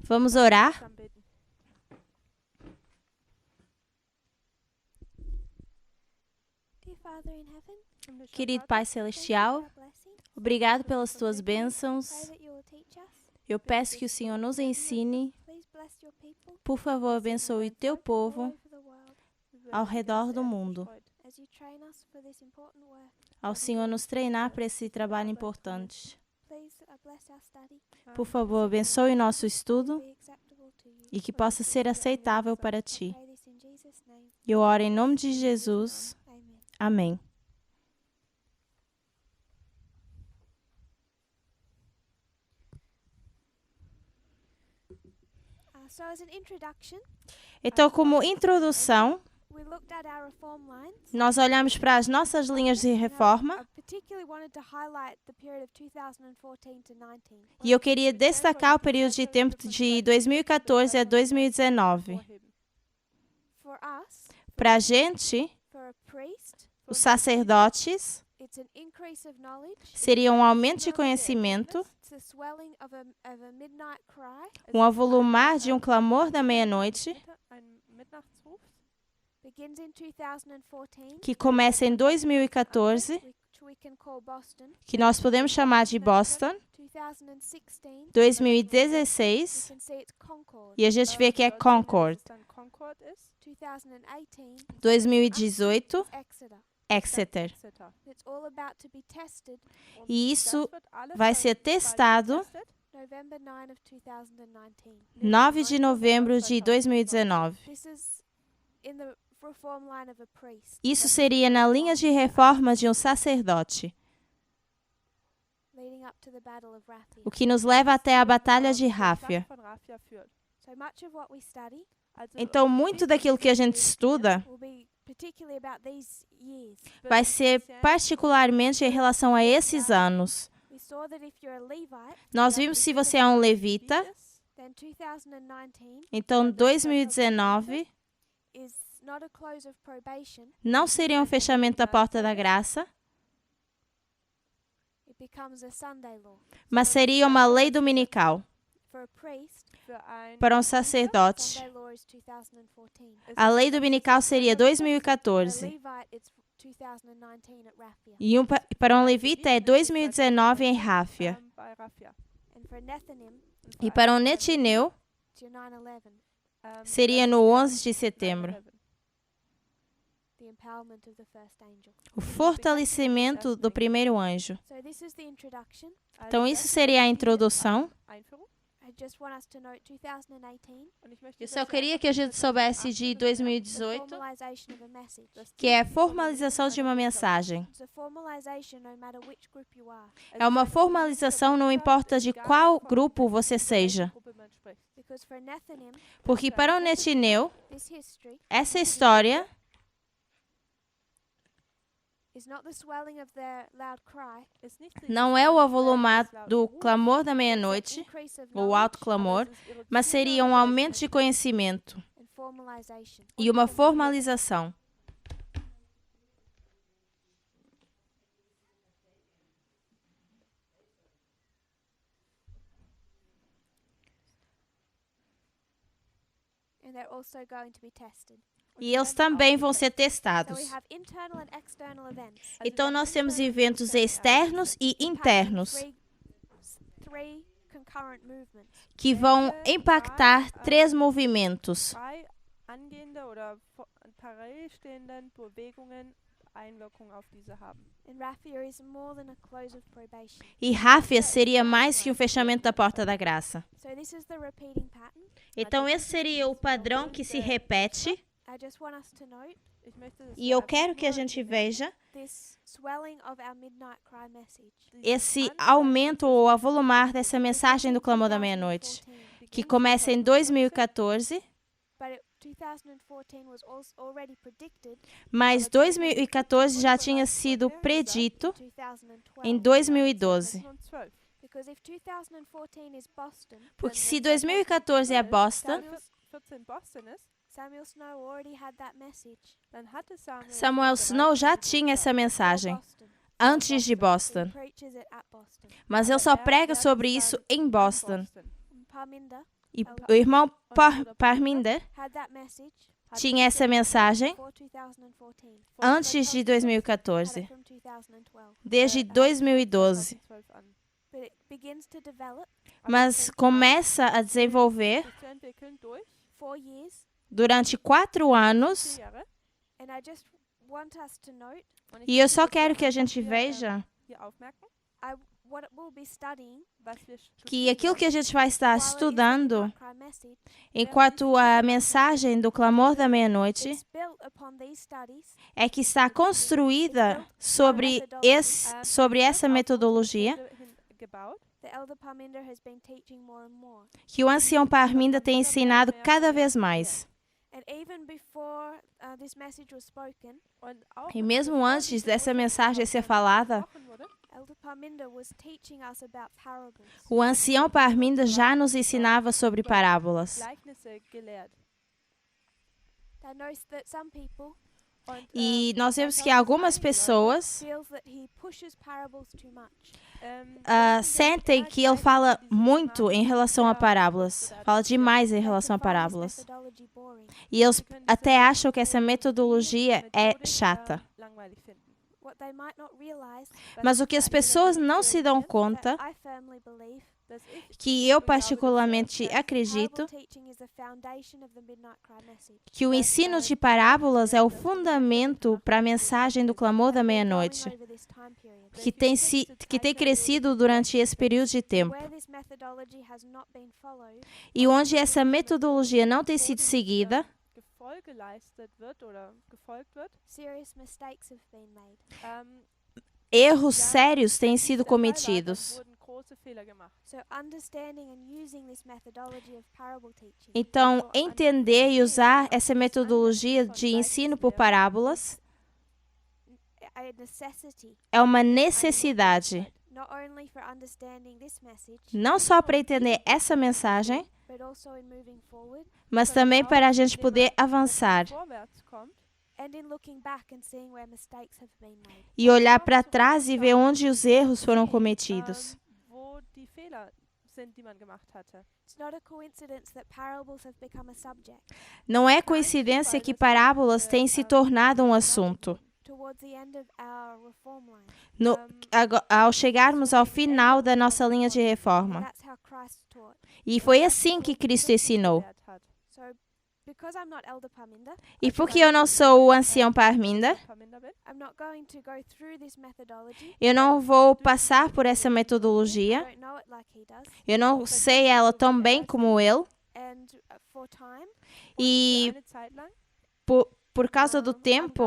Vamos orar? Querido Pai Celestial, obrigado pelas tuas bênçãos. Eu peço que o Senhor nos ensine. Por favor, abençoe o teu povo ao redor do mundo. Ao Senhor nos treinar para esse trabalho importante. Por favor, abençoe nosso estudo e que possa ser aceitável para Ti. Eu oro em nome de Jesus. Amém. Então, como introdução, nós olhamos para as nossas linhas de reforma e eu queria destacar o período de tempo de 2014 a 2019. Para a gente, os sacerdotes seria um aumento de conhecimento, um avolumar de um clamor da meia-noite, que começa em 2014, que nós podemos chamar de Boston, 2016, e a gente vê que é Concord, 2018, Exeter. E isso vai ser testado 9 de novembro de 2019. Isso seria na linha de reforma de um sacerdote, o que nos leva até a Batalha de Ráfia. Então, muito daquilo que a gente estuda vai ser particularmente em relação a esses anos. Nós vimos se você é um levita, então 2019 não seria um fechamento da porta da graça, mas seria uma lei dominical. Para um sacerdote, a lei dominical seria 2014. E para um levita é 2019 em Ráfia. E para um netineu seria no 11 de setembro. O fortalecimento do primeiro anjo. Então, isso seria a introdução. Eu só queria que a gente soubesse de 2018, que é a formalização de uma mensagem. É uma formalização, não importa de qual grupo você seja. Porque para o netineu, essa história não é o avolumar do clamor da meia-noite, ou alto clamor, mas seria um aumento de conhecimento e uma formalização. E eles também vão ser testados. Então, nós temos eventos externos e internos que vão impactar 3 movimentos. E Ráfia seria mais que um fechamento da porta da graça. Então, esse seria o padrão que se repete. E eu quero que a gente veja esse aumento ou avolumar dessa mensagem do clamor da meia-noite, que começa em 2014, mas 2014 já tinha sido predito em 2012. Porque se 2014 é Boston, Samuel Snow já tinha essa mensagem antes de Boston. Mas ele só prega sobre isso em Boston. E o irmão Parminder tinha essa mensagem antes de 2014, desde 2012. Mas começa a desenvolver durante 4 anos. E eu só quero que a gente veja que aquilo que a gente vai estar estudando, enquanto a mensagem do clamor da meia-noite, é que está construída sobre essa metodologia que o ancião Parminder tem ensinado cada vez mais. E mesmo antes dessa mensagem ser falada, o ancião Parminder já nos ensinava sobre parábolas. E nós vemos que algumas pessoas sentem que ele fala muito em relação a parábolas, fala demais em relação a parábolas. E eles até acham que essa metodologia é chata. Mas o que as pessoas não se dão conta, que eu particularmente acredito, que o ensino de parábolas é o fundamento para a mensagem do clamor da meia-noite, que tem crescido durante esse período de tempo. E onde essa metodologia não tem sido seguida, erros sérios têm sido cometidos. Então, entender e usar essa metodologia de ensino por parábolas é uma necessidade, não só para entender essa mensagem, mas também para a gente poder avançar e olhar para trás e ver onde os erros foram cometidos. Não é coincidência que parábolas têm se tornado um assunto. Ao chegarmos ao final da nossa linha de reforma. E foi assim que Cristo ensinou. E porque eu não sou o ancião Parminder, eu não vou passar por essa metodologia. Eu não sei ela tão bem como ele. E por causa do tempo,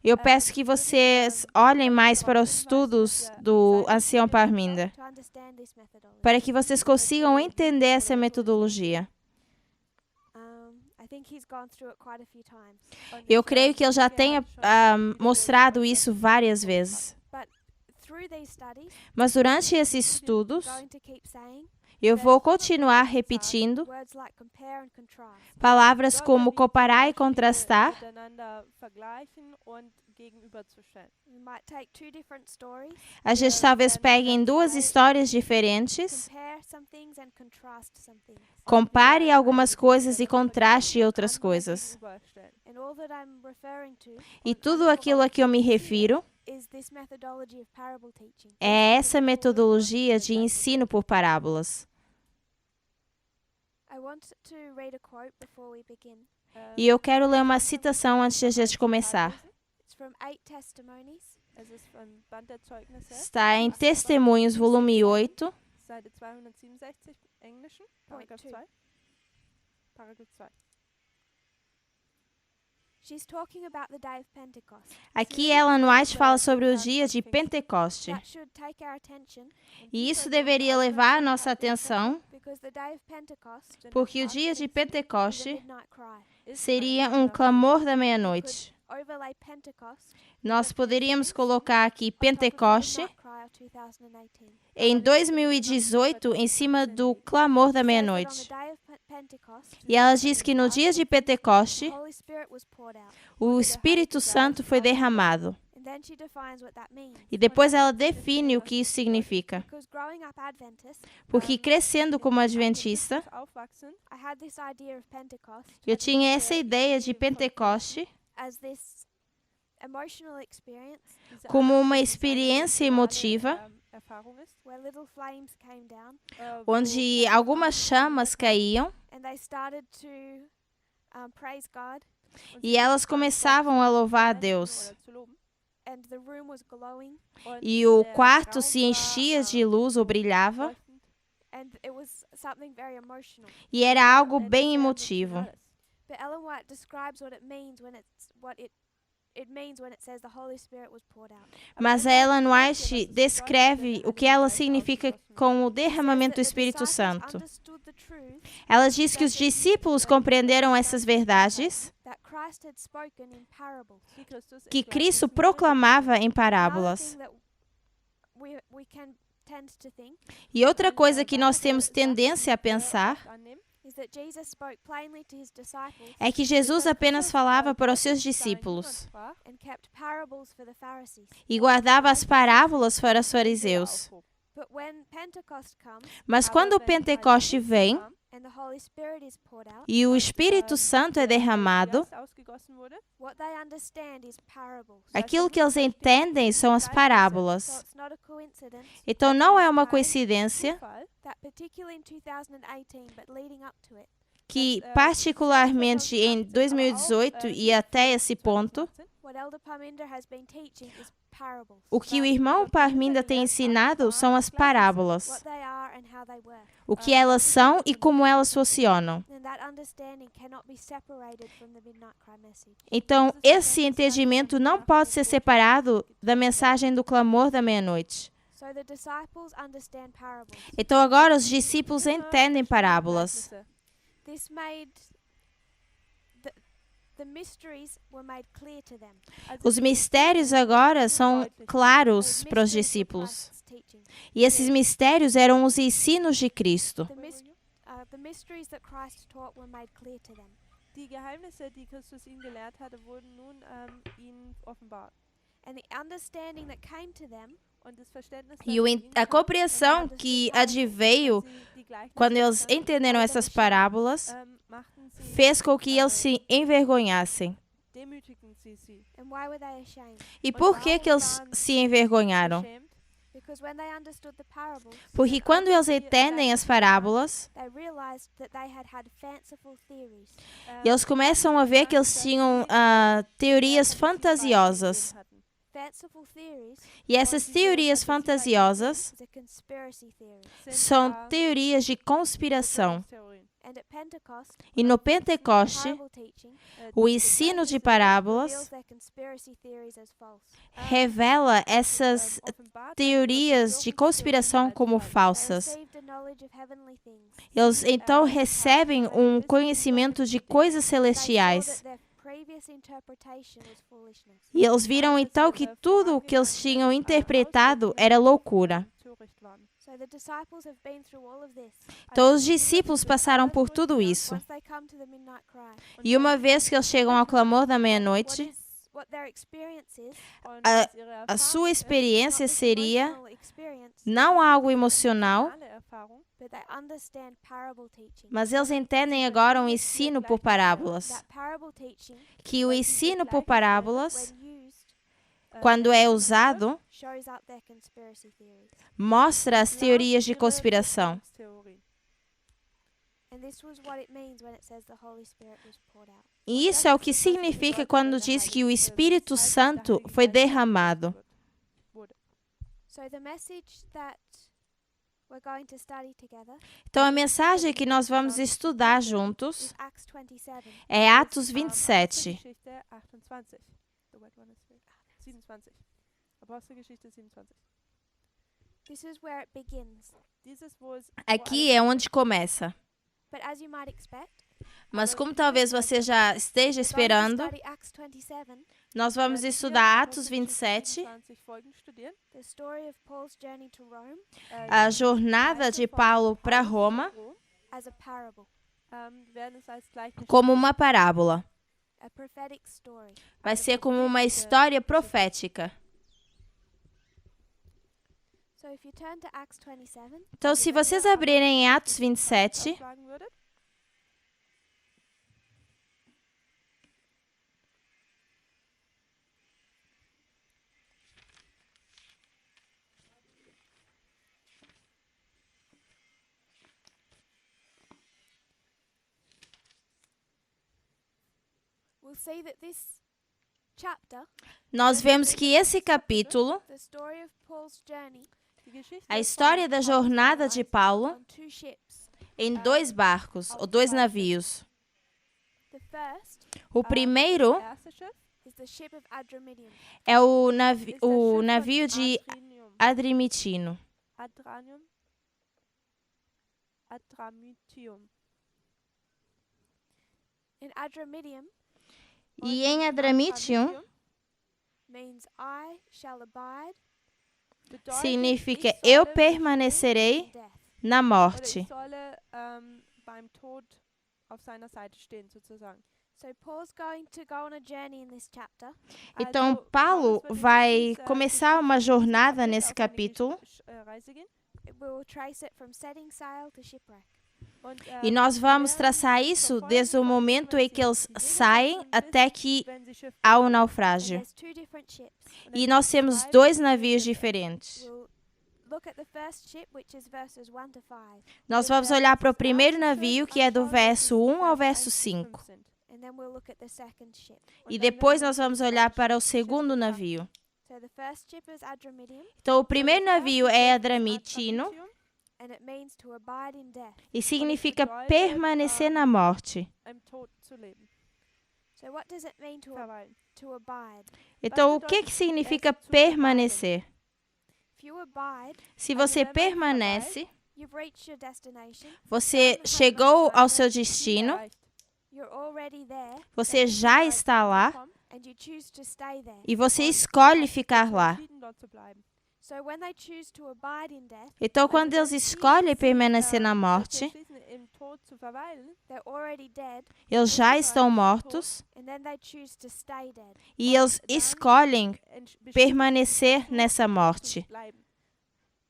eu peço que vocês olhem mais para os estudos do ancião Parminder, para que vocês consigam entender essa metodologia. Eu creio que ele já tenha mostrado isso várias vezes. Mas durante esses estudos, eu vou continuar repetindo palavras como comparar e contrastar. A gente talvez pegue em 2 histórias diferentes, compare algumas coisas e contraste outras coisas. E tudo aquilo a que eu me refiro é essa metodologia de ensino por parábolas. E eu quero ler uma citação antes de a gente começar. Está em Testemunhos, volume 8. Aqui Ellen White fala sobre o dia de Pentecoste. E isso deveria levar a nossa atenção, porque o dia de Pentecoste seria um clamor da meia-noite. Nós poderíamos colocar aqui Pentecoste em 2018 em cima do clamor da meia-noite. E ela diz que no dia de Pentecoste, o Espírito Santo foi derramado. E depois ela define o que isso significa. Porque crescendo como adventista, eu tinha essa ideia de Pentecoste como uma experiência emotiva, onde algumas chamas caíam e elas começavam a louvar a Deus. E o quarto se enchia de luz ou brilhava. E era algo bem emotivo. Mas a Ellen White descreve o que ela significa com o derramamento do Espírito Santo. Ela diz que os discípulos compreenderam essas verdades que Cristo proclamava em parábolas. E outra coisa que nós temos tendência a pensar é que Jesus apenas falava para os seus discípulos e guardava as parábolas para os fariseus. Mas quando o Pentecoste vem e o Espírito Santo é derramado, aquilo que eles entendem são as parábolas. Então não é uma coincidência que, particularmente em 2018 e até esse ponto, o que o irmão Parminda tem ensinado são as parábolas, o que elas são e como elas funcionam. Então, esse entendimento não pode ser separado da mensagem do clamor da meia-noite. Então, agora os discípulos entendem parábolas. Os mistérios agora são claros para os discípulos. E esses mistérios eram os ensinos de Cristo. Die Geheimnisse, die Christus ihnen gelehrt hatte, wurden nun ihnen offenbart. E a compreensão que adveio quando eles entenderam essas parábolas fez com que eles se envergonhassem. E por que eles se envergonharam? Porque quando eles entendem as parábolas, eles começam a ver que eles tinham teorias fantasiosas. E essas teorias fantasiosas são teorias de conspiração. E no Pentecoste, o ensino de parábolas revela essas teorias de conspiração como falsas. Eles então recebem um conhecimento de coisas celestiais. E eles viram então que tudo o que eles tinham interpretado era loucura. Então os discípulos passaram por tudo isso. E uma vez que eles chegam ao clamor da meia-noite, a sua experiência seria não algo emocional, mas eles entendem agora um ensino por parábolas. Que o ensino por parábolas, quando é usado, mostra as teorias de conspiração. E isso é o que significa quando diz que o Espírito Santo foi derramado. Então, a mensagem que nós vamos estudar juntos é Atos 27. Aqui é onde começa. Mas como talvez você já esteja esperando, nós vamos estudar Atos 27, a jornada de Paulo para Roma, como uma parábola. Vai ser como uma história profética. So if you turn to Acts 27, Então, se vocês abrirem em Atos 27, aufschlagen würdet. We'll see that this chapter, nós vemos que esse capítulo, the story of Paul's journey, a história da jornada de Paulo on two ships. em 2 barcos, ou 2 navios. The first O primeiro erste Schiff is the ship of Adramyttium. é o Ist das Schiff von navio de Adramyttium. Adrimitino. Adramyttium. In Adramyttium E em Adramitium means I shall abide. significa Ich eu solle permanecerei in death. na Oder morte. ich solle beim Tod auf seiner Seite stehen, sozusagen. So Paul's going to go on a journey in this chapter. Então, Also, Paulo Paulus wird in vai dieser começar uma jornada Kapitel nesse auf eine capítulo Reise gehen. We will trace it from setting sail to shipwreck. Und, e nós vamos traçar isso desde o momento em que eles saem até que há o naufrágio. There's two different ships. E nós temos 2 navios diferentes. We'll look at the first ship, which is verses 1 to 5. Nós vamos olhar para o primeiro navio, que é do verso 1 ao verso 5. And then we'll look at the second ship. E depois nós vamos olhar para o segundo navio. So the first ship is Adramyttium, Então, o primeiro navio é Adramitino and it means to abide in death. e significa permanecer na morte. Im Tod zu leben. So what does it mean to abide? Então, o que significa permanecer? If you abide, Se você permanece, you've reached your destination. você chegou ao seu destino, You're already there, você já está lá and you choose to stay there. e você escolhe ficar lá. So when they choose to abide in death, Então, quando eles escolhem permanecer na morte, they're already dead, eles já estão mortos and then they choose to stay dead. e eles escolhem permanecer nessa morte.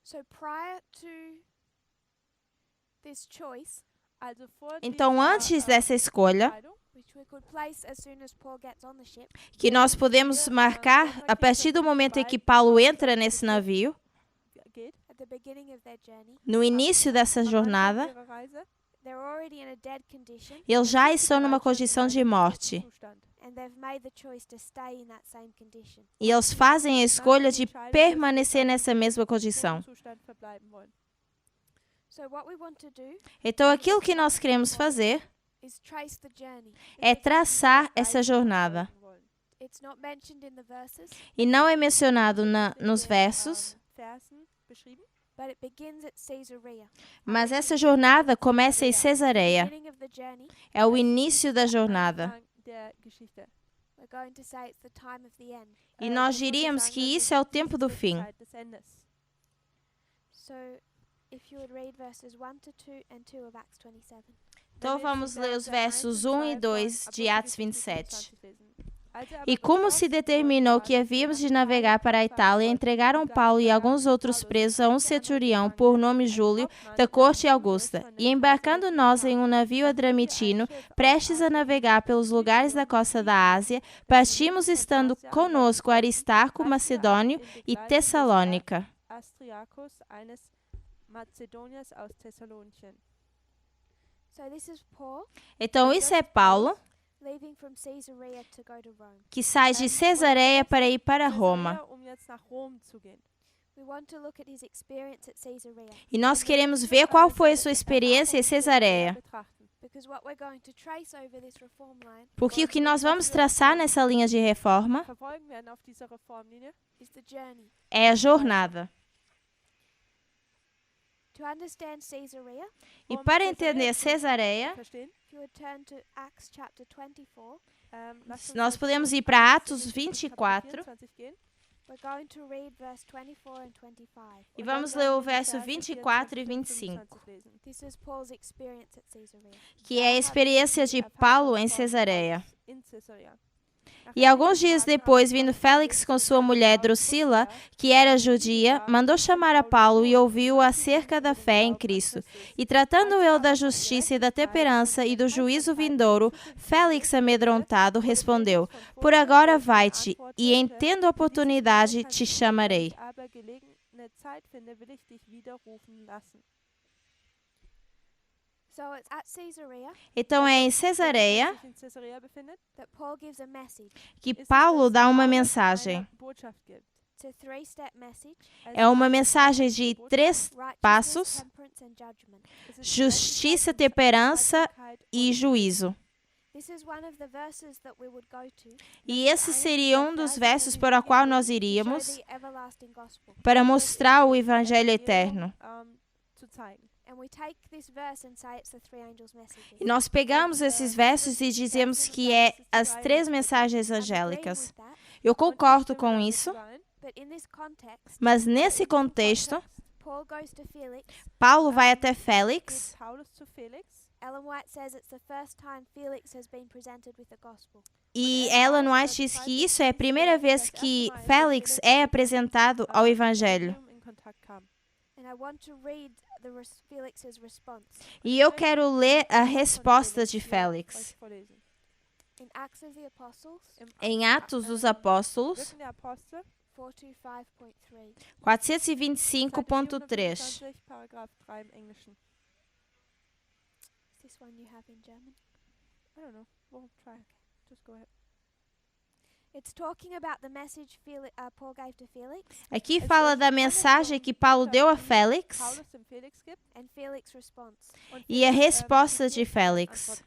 So prior to this choice, Então, antes dessa escolha, which we could place as soon as Paul gets on the ship, que nós podemos marcar a partir do momento em que Paulo entra nesse navio, at the beginning of their journey, no início dessa jornada, they're already in a dead condition, eles já estão numa condição de morte. and they've made the choice to stay in that same condition. E eles fazem a escolha de permanecer nessa mesma condição. So what we want to do Então, aquilo que nós queremos fazer is trace the journey. é traçar essa jornada. It's not mentioned in the verses, E não é mencionado nos versos, but it begins at Caesarea. mas essa jornada começa em Cesareia. Beginning of the journey, É o início da jornada. we're going to say it's the time of the end. E nós diríamos que isso é o tempo do fim. So if you would read verses 1 to 2 and 2 of Acts 27. Então vamos ler os versos 1 e 2 de Atos 27. E como se determinou que havíamos de navegar para a Itália, entregaram Paulo e alguns outros presos a um centurião por nome Júlio, da corte Augusta. E embarcando nós em um navio adramitino, prestes a navegar pelos lugares da costa da Ásia, partimos estando conosco Aristarco, Macedônio e Tessalônica. So this is Paul Então isso é Paulo, leaving from Caesarea to go to Rome. que sai de Cesareia para ir para Roma. We want to look at his experience at Caesarea, E nós queremos ver qual foi a sua experiência em Cesareia. because what we're going to trace over this reform line Porque o que nós vamos traçar nessa linha de reforma is the journey. é a jornada. To understand Caesarea, E para entender Cesareia, if you would turn to Acts chapter 24, nós podemos ir para Atos 24 we're going to read verse 24 and 25. e vamos ler o verso 24 e 25, This is Paul's experience at Caesarea. que é a experiência de Paulo em Cesareia. E alguns dias depois, vindo Félix com sua mulher Drusila, que era judia, mandou chamar a Paulo e ouviu acerca da fé em Cristo. E tratando ele da justiça e da temperança e do juízo vindouro, Félix, amedrontado, respondeu: Por agora vai-te, e em tendo oportunidade te chamarei. Então é em Cesareia que Paulo dá uma mensagem. É uma mensagem de 3 passos: justiça, temperança e juízo. E esse seria um dos versos para o qual nós iríamos para mostrar o Evangelho eterno. E nós pegamos esses versos e dizemos que é as 3 mensagens angélicas. Eu concordo com isso, mas nesse contexto, Paulo vai até Félix. E Ellen White diz que isso é a primeira vez que Félix é apresentado ao Evangelho. E eu quero ler a resposta de Félix. Em Atos dos Apóstolos, 425.3. This one you have in German? I don't know. We'll try. Just go ahead. It's talking about the message Paul gave to Felix. Aqui fala da mensagem que Paulo deu a Félix And Felix' response. e a resposta de Félix.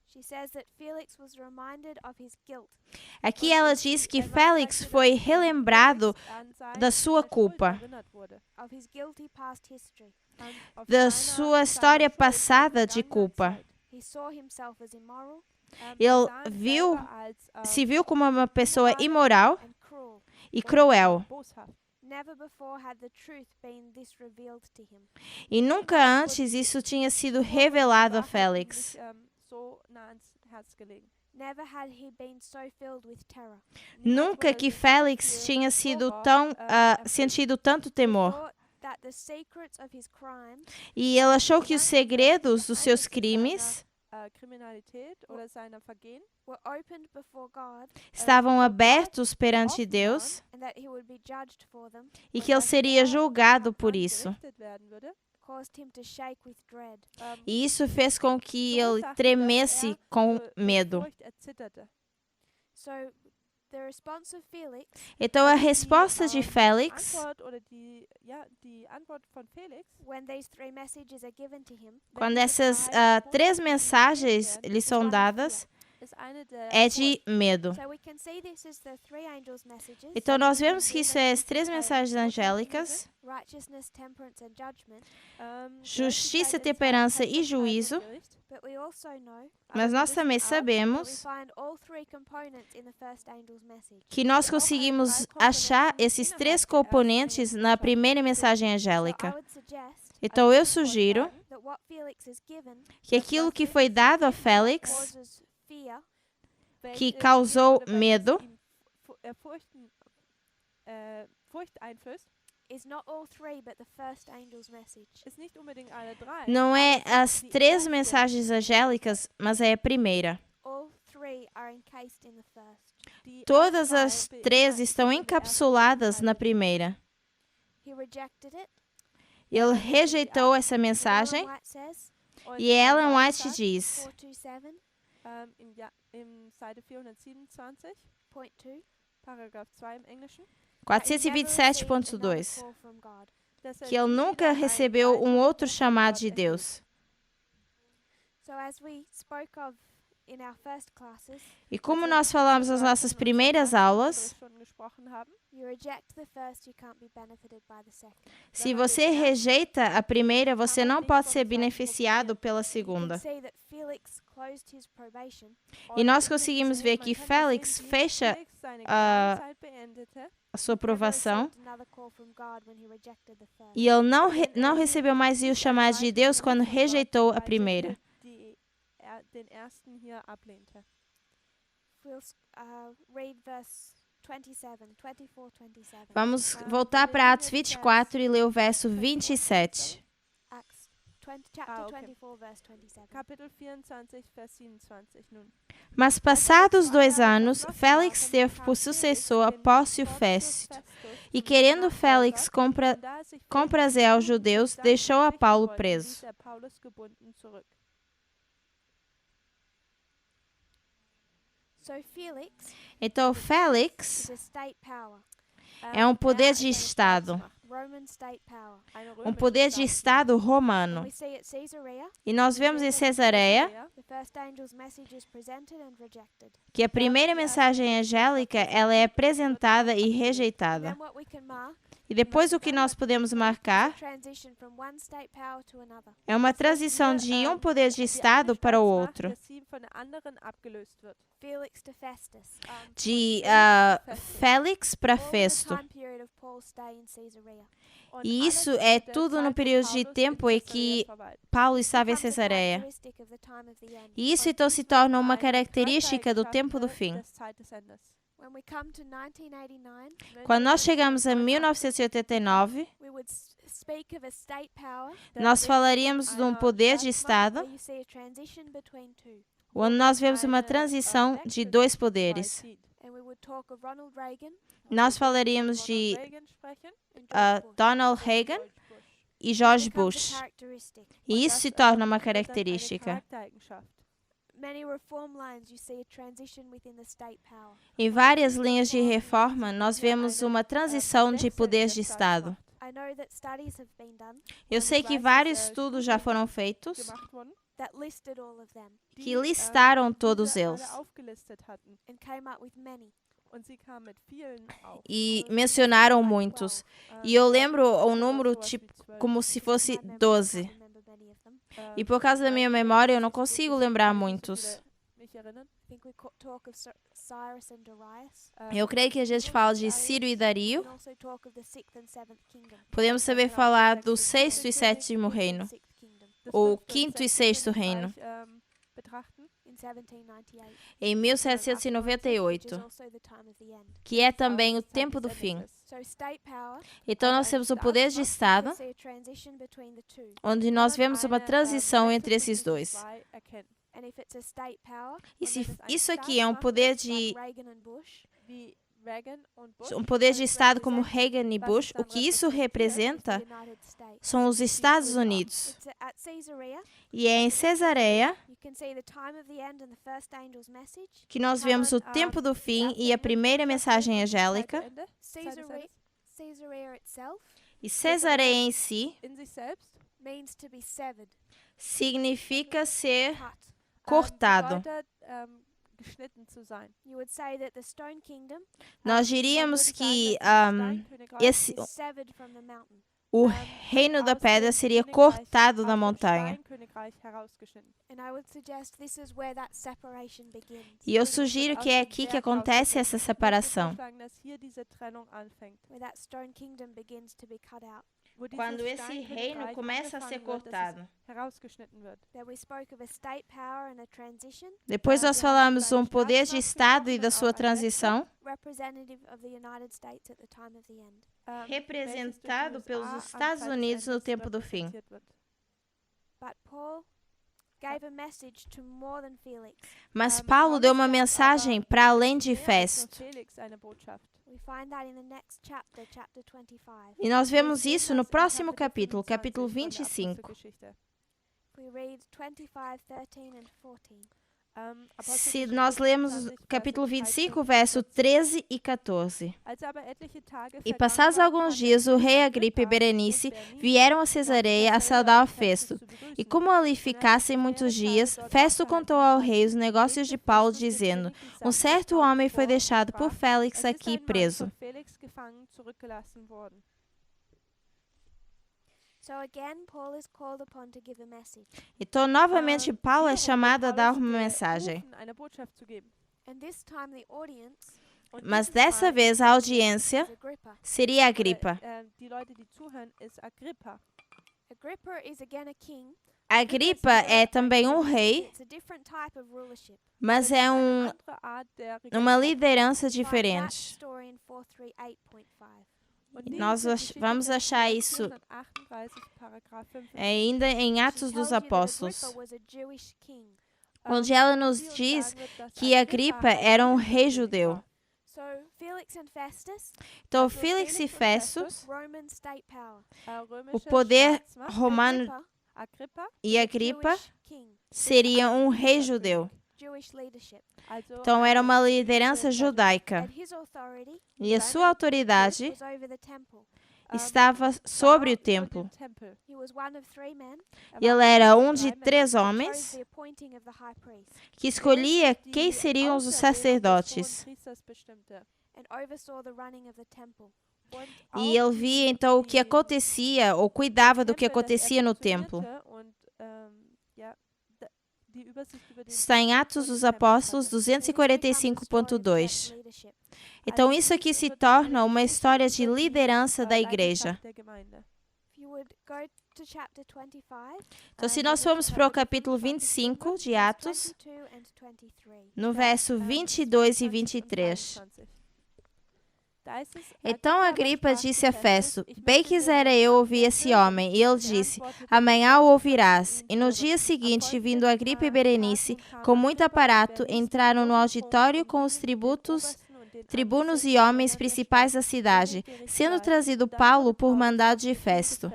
She says that Felix was reminded of his guilt. Aqui ela diz que Félix foi relembrado da sua culpa, Of his guilty past history. da sua história passada de culpa. He saw himself as immoral. Ele se viu como uma pessoa imoral e cruel. Never before had the truth been this revealed to him. E nunca antes isso tinha sido revelado a Félix. Never had he been so filled with terror. Nunca que Félix tinha sido sentido tanto temor. That the secrets of his crimes E ele achou que os segredos dos seus crimes were opened before God estavam abertos perante Deus and that he would be judged for them. e que ele seria julgado por isso. Caused him to shake with dread. E isso fez com que ele tremesse com medo. So the response of Felix Então a resposta de Félix, when these 3 messages are given to him quando essas 3 mensagens lhe são dadas, é de medo. So we can see this as the 3 angels' messages. Então nós vemos que isso é as 3 mensagens angélicas: Righteousness, temperance and judgment. justiça, temperança e juízo. But we also know Mas nós também we sabemos find all 3 components in the first angel's message. que nós conseguimos achar esses 3 componentes na primeira mensagem I angélica. would suggest Então eu sugiro that what Felix is given que aquilo que foi dado a Félix, causes fear, que causou medo, is not all 3 but the first angel's message. não é as 3 mensagens angélicas, mas é a primeira. All 3 are encased in the first. Todas as 3 estão encapsuladas na primeira. He rejected it. Ele rejeitou essa mensagem Ellen White says, e Ellen White diz, 427.2, Point 2, Paragraph 2 im Englischen, 427.2, que ele nunca recebeu um outro chamado de Deus. So as we spoke of in our first classes, E como nós falamos nas nossas primeiras aulas, you reject the first, you can't be benefited by the second. se você rejeita a primeira, você não pode ser beneficiado pela You can segunda. see that Felix closed his probation E nós conseguimos ver que Félix fecha a sua aprovação received another call from God when he rejected the first. e ele não recebeu mais o chamado de Deus quando rejeitou a primeira. den ersten hier ablehnte. Vamos voltar para Atos 24 e ler o verso 27. Kapitel 24, Vers 27 nun. Mas passados 2 anos, Félix teve por sucessor Pórcio Festo. E querendo Félix com prazer aos judeus, deixou a Paulo preso. Então, Félix é um poder de Estado. Um poder de Estado romano. E nós vemos em Cesareia que a primeira mensagem angélica ela é apresentada e rejeitada. E depois o que nós podemos marcar é uma transição de um poder de Estado para o outro. De Félix para Festo. E isso é tudo no período de tempo em que Paulo estava em Cesareia. E isso então se torna uma característica do tempo do fim. Quando nós chegamos a 1989, nós falaríamos de um poder de Estado, onde nós vemos uma transição de 2 poderes. Nós falaríamos de Donald Reagan e George Bush. E isso se torna uma característica. Em várias linhas de reforma, nós vemos uma transição de poderes de Estado. Eu sei que vários estudos já foram feitos que listaram todos eles. E mencionaram muitos. E eu lembro o número tipo, como se fosse 12. E por causa da minha memória, eu não consigo lembrar muitos. Eu creio que a gente fala de Ciro e Dario. Podemos também falar do 6º e 7º reino. Ou 5º e 6º reino. Em 1798, que é também o tempo do fim. Então nós temos o poder de Estado, onde nós vemos uma transição entre esses dois. E se isso aqui é um poder de Estado como Reagan e Bush, o que isso representa são os Estados Unidos. E é em Cesareia que nós vemos o tempo do fim e a primeira mensagem angélica. E Cesareia em si significa ser cortado. Nós diríamos que o reino da pedra seria cortado da montanha. E eu sugiro que é aqui que acontece essa separação. Quando esse reino começa a ser cortado. Depois nós falamos um poder de Estado e da sua transição, representado pelos Estados Unidos no tempo do fim. Mas Paulo deu uma mensagem para além de Festo. E nós vemos isso no próximo capítulo, capítulo 25. Se nós lemos capítulo 25, verso 13 e 14. E passados alguns dias, o rei Agripa e Berenice vieram a Cesareia a saudar a Festo. E como ali ficassem muitos dias, Festo contou ao rei os negócios de Paulo, dizendo: um certo homem foi deixado por Félix aqui preso. Então, novamente, Paulo é chamado a dar uma mensagem. Mas dessa vez a audiência seria Agripa. Agripa é também um rei, It's a different type of rulership. mas é Andere Art der uma Regierung. liderança Find that diferente. story in 438.5. Und Nós diese Geschichte vamos finden achar wir in isso 438, Paragraph 55. ainda em Atos She dos tells you that Apóstolos, Agrippa was a Jewish king. onde ela nos Sie uns diz sagen wird, dass que Agripa era um rei judeu. So Felix and Festus, Então, Also, Félix e Felix und Festus, Roman state power. o poder Staatsmacht, romano Agrippa, e Agripa Jewish king, seriam um rei judeu. Jewish leadership. also Então, era uma eine liderança jüdische judaica. And his authority E a sua autoridade was over the temple. estava sobre o über templo. den Tempel. He was one of 3 men Ele era um drei de Männer, 3 who chose homens the appointing of the high priest que escolhia die quem seriam os Auserwählung des sacerdotes. Hohenpriesters bestimmte. and oversaw the running of the temple. Und E auch ele via então o que acontecia, ou cuidava do que acontecia no templo. und, ja, die Übersicht über den Está em Atos dos Apóstolos 245.2. Então, isso aqui se torna uma história de liderança da igreja. Então, se nós formos para o capítulo 25 de Atos, no verso 22 e 23. Então Agripa disse a Festo: bem quisera eu ouvir esse homem. E ele disse: amanhã o ouvirás. E no dia seguinte, vindo Agripa e Berenice, com muito aparato, entraram no auditório com os tribunos e homens principais da cidade, sendo trazido Paulo por mandado de Festo.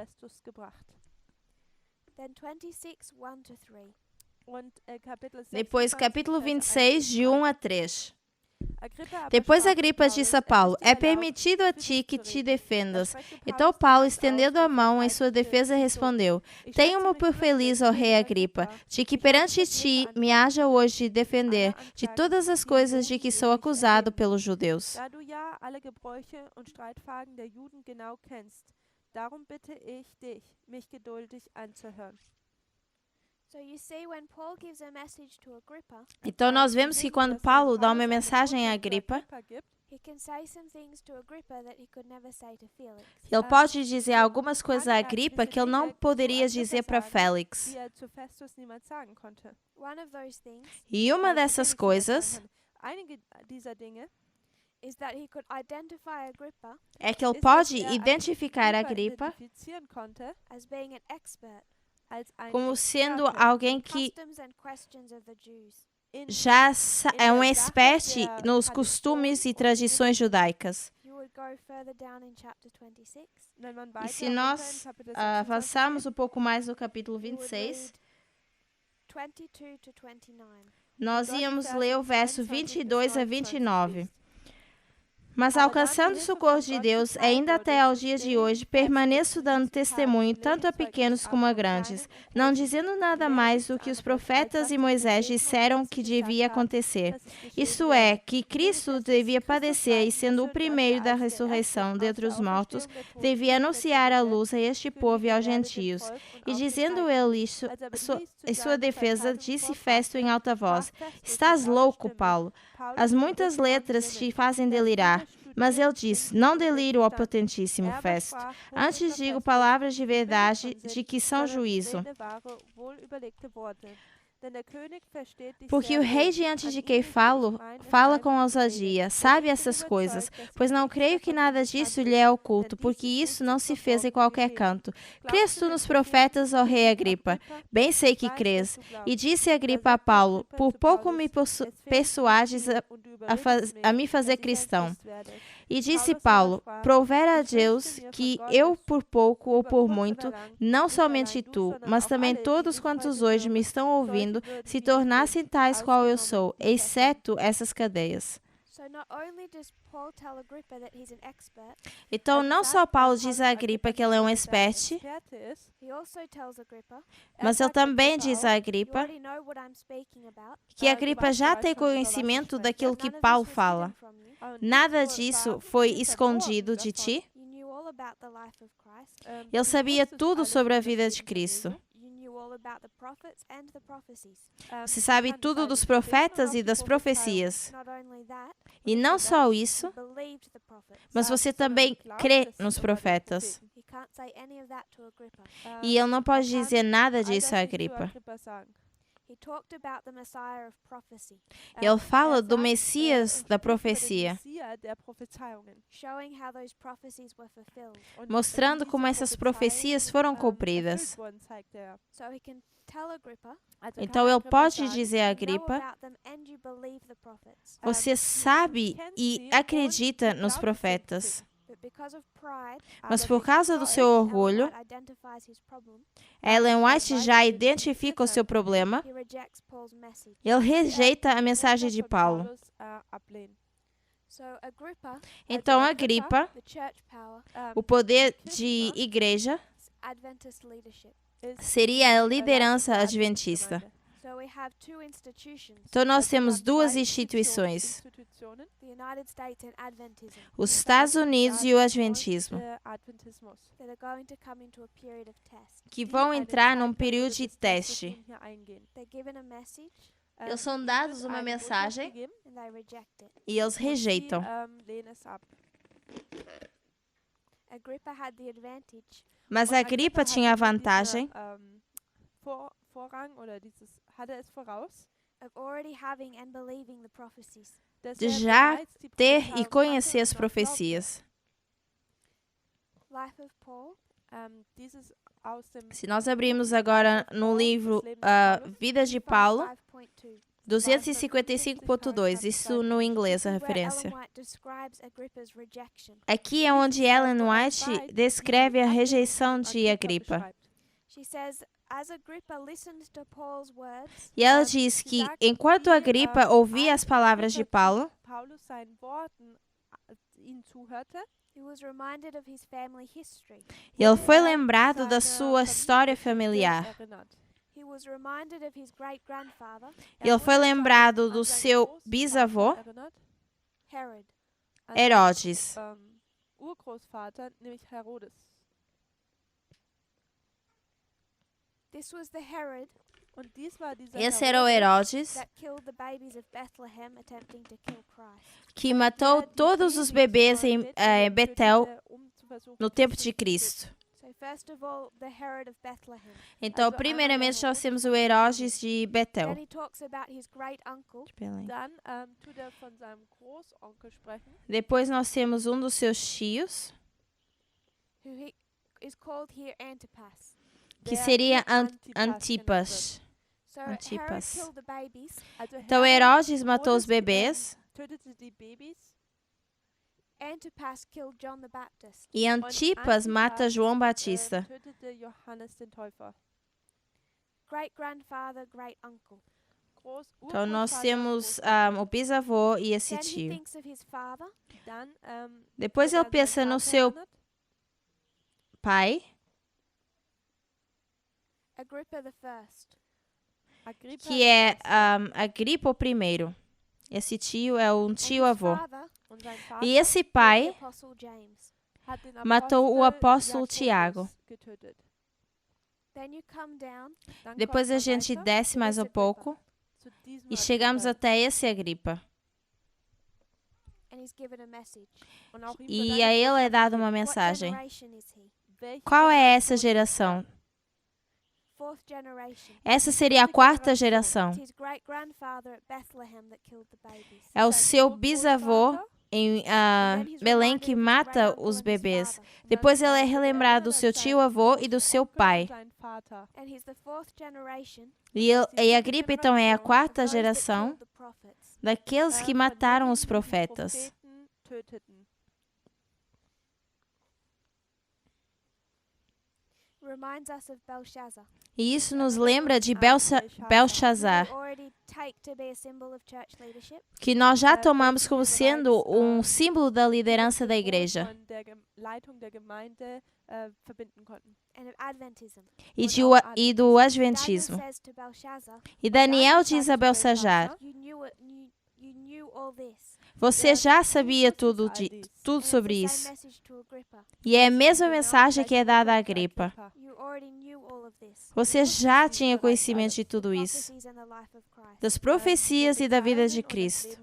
Depois, capítulo 26, de 1 a 3. Depois Agripa disse a Paulo: é permitido a ti que te defendas. Então Paulo, estendendo a mão em sua defesa, respondeu: tenho-me por feliz, ó rei Agripa, de que perante ti me haja hoje de defender de todas as coisas de que sou acusado pelos judeus. Da du ja alle Gebräuche und Streitfragen der Juden genau kennst, darum bitte ich dich, mich geduldig anzuhören. Então nós vemos que quando Paulo dá uma mensagem a Agripa, ele pode dizer algumas coisas a Agripa que ele não poderia dizer para Félix. E uma dessas coisas é que ele pode identificar Agripa como sendo alguém que já é um expert nos costumes e tradições judaicas. E se nós avançarmos um pouco mais no capítulo 26, nós íamos ler o verso 22 a 29. Mas alcançando o socorro de Deus, ainda até ao dia de hoje, permaneço dando testemunho tanto a pequenos como a grandes, não dizendo nada mais do que os profetas e Moisés disseram que devia acontecer. Isto é, que Cristo devia padecer e, sendo o primeiro da ressurreição dentre os mortos, devia anunciar a luz a este povo e aos gentios. E dizendo ele isso, em sua defesa, disse Festo em alta voz: estás louco, Paulo? As muitas letras te fazem delirar. Mas ele disse: não deliro, ó potentíssimo Festo. Antes digo palavras de verdade, de que são juízo. Porque o rei diante de quem falo, fala com ousadia, sabe essas coisas, pois não creio que nada disso lhe é oculto, porque isso não se fez em qualquer canto. Crês tu nos profetas, ó rei Agripa? Bem sei que crês. E disse Agripa a Paulo: por pouco me persuades a me fazer cristão. E disse Paulo: provera a Deus que eu por pouco ou por muito, não somente tu, mas também todos quantos hoje me estão ouvindo, se tornassem tais qual eu sou, exceto essas cadeias. Então, não só Paulo diz a Agripa que ele é um expert, mas ele também diz a Agripa que Agripa já tem conhecimento daquilo que Paulo fala. Nada disso foi escondido de ti. Ele sabia tudo sobre a vida de Cristo. Você sabe tudo dos profetas e das profecias. E não só isso, mas você também crê nos profetas. say any of that to Agrippa. E ele não pode dizer nada all disso das a nicht zu Agripa. Agrippa sagen. He talked about the Messiah of prophecy, Ele fala do sagt, Messias und da spricht über den profecia, Messias der Prophezeiungen. showing how those prophecies were fulfilled. Und mostrando wie como diese essas profecias foram cumpridas. erfüllt wurden, zeigt er. So he can tell Agrippa, Also Então kann ele Agrippa pode sagen, dizer a you know Agripa: about them and you believe the prophets. você sabe e acredita nos profetas, But because of pride, mas por causa do seu orgulho, Ellen White identifies his problem, Ellen White já identifica o seu problema he rejects Paul's message. e ele rejeita a mensagem de Paulo. So Agrippa, Então Agripa, the church power, o poder de igreja, is Adventist leadership. seria a liderança adventista. So we have two institutions, Então nós temos duas instituições, the United States and Adventism, os Estados Unidos e o Adventismo, that are going to come into a period of test. que vão entrar num período de teste. They're given a message Eles são dados uma mensagem and they reject it. e eles rejeitam. Agrippa had the advantage Mas a Agripa tinha a vantagem Vorrang oder hatte es voraus, of already having and believing the prophecies. de já ter e conhecer as profecias. Life of Paul, Dieses aus dem Se nós abrirmos agora no livro A Vida de Paulo, 5.2. 255.2, isso no inglês a This is where referência. Ellen White describes Agrippa's rejection. Aqui é onde Ellen White descreve a rejeição de Agripa. She says, as Agrippa listened to Paul's words, E ela diz que, enquanto Agripa ouvia as palavras de Paulo, Paulus seinen Worten ihn zuhörte, he was reminded of his family history. ele foi lembrado da sua história familiar. erinnert. He was reminded of his great-grandfather, Ele foi lembrado do seu bisavô, Erinnert, Herod. Herodes. Urgroßvater, nämlich Herodes. This was the Herod Und dies war dieser Esse era o Herodes that killed the babies of Bethlehem attempting to kill Christ. que matou todos os bebês em Betel no tempo de Cristo. So first of all, the Herod of Bethlehem. Então, primeiramente, nós temos o Herodes de Betel. Then he talks about his great uncle, Dann tut von seinem Großonkel sprechen, Depois nós temos um dos seus tios, who he is called here Antipas. que der seria Antipas Antipas. So Antipas. Herod killed the babies, Also Então, Herodes Herodes matou os bebês tötete die Babys Antipas killed John the Baptist. e Antipas mata João Batista. tötete Johannes den Täufer. Great-grandfather, great-uncle. Então, nós temos o bisavô e esse Then he tio. thinks of his father, Dann, Depois ele pensa no seu pai, Agrippa the First. que é Agripa o primeiro. Esse tio é um And tio-avô. his father Und sein Vater E esse killed the pai Apostle James. hat den matou o apóstolo Jakobus Tiago. getötet. Then you come down Dann Depois kommt a man gente weiter desce mais um Agrippa. pouco zu diesem e chegamos Agrippa. até esse Agripa. and he's given a message. Und auch ihm wird E eine a ele é dada uma What mensagem. generation is he? Welche Qual é essa Generation? geração? Fourth generation. Essa seria a quarta geração. It's his great-grandfather at Bethlehem that killed the babies. É o Sein seu bisavô Urgroßvater, em And then he's Belém reminded que of his mata great-uncle os and his bebês. father. Depois ele é relembrado do seu tio-avô e do seu Onkel und pai. sein Vater. And he's the fourth generation E Agripa então é a of quarta those that geração killed the prophets. daqueles que Von mataram os denen, die die profetas. Propheten töteten. Reminds us of Belshazzar. E isso nos lembra de Belshazzar, who we already take to be a symbol of church leadership. que nós já tomamos como sendo um símbolo da liderança da igreja Von der Leitung der Gemeinde verbinden konnten. And of Adventism. e do Daniel Adventismo. says to Belshazzar, E Daniel diz a Belshazzar: you knew all this. você já sabia tudo And sobre it's the same isso. message to Agrippa. E é a mesma mensagem que é dada a Agripa. You already knew all of this. Você já tinha conhecimento de tudo isso, Prophecies and the life of Christ. das profecias e da vida de Cristo.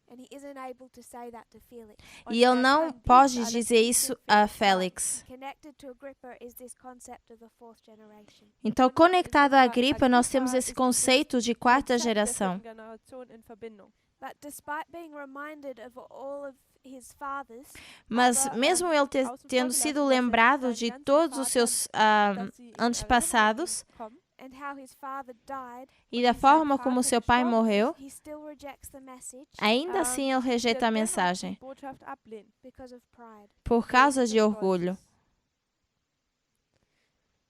And he isn't able to say that to Felix. E ele não pode dizer isso a Félix. Connected to Agrippa is this concept of the fourth generation. Então, conectado a Agripa, nós temos esse conceito de quarta geração. But despite being reminded of all of his fathers, Mas mesmo ele tendo sido lembrado de todos os seus antepassados and how his father died, e da forma como seu pai morreu, he still rejects the message ainda assim ele rejeita a mensagem because of pride. por causa de orgulho.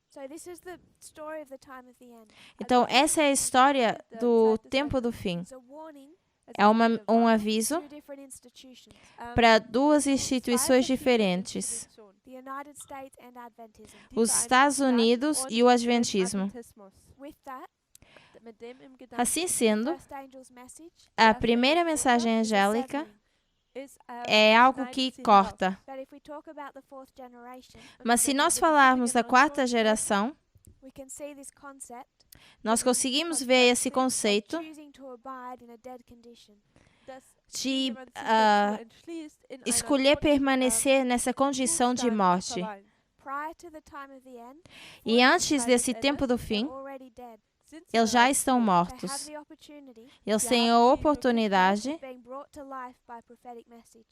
So this is the story of the time of the end. Então, essa é a história do tempo do fim. It's a warning É um aviso to different institutions, para duas instituições diferentes, the United States and Adventism. os Estados Unidos e o Adventismo. With that, Assim sendo, first angel's message a primeira mensagem is a angélica severing. é algo que corta. But if we talk about the fourth generation, Mas se nós falarmos da quarta geração, we can see this concept nós conseguimos ver esse conceito choosing to abide in a dead condition. de escolher permanecer nessa condição de morte. Prior to the time of the end, E antes desse tempo do fim, they're already dead. eles já estão They have mortos. the opportunity Eles têm a oportunidade of being brought to life by prophetic message.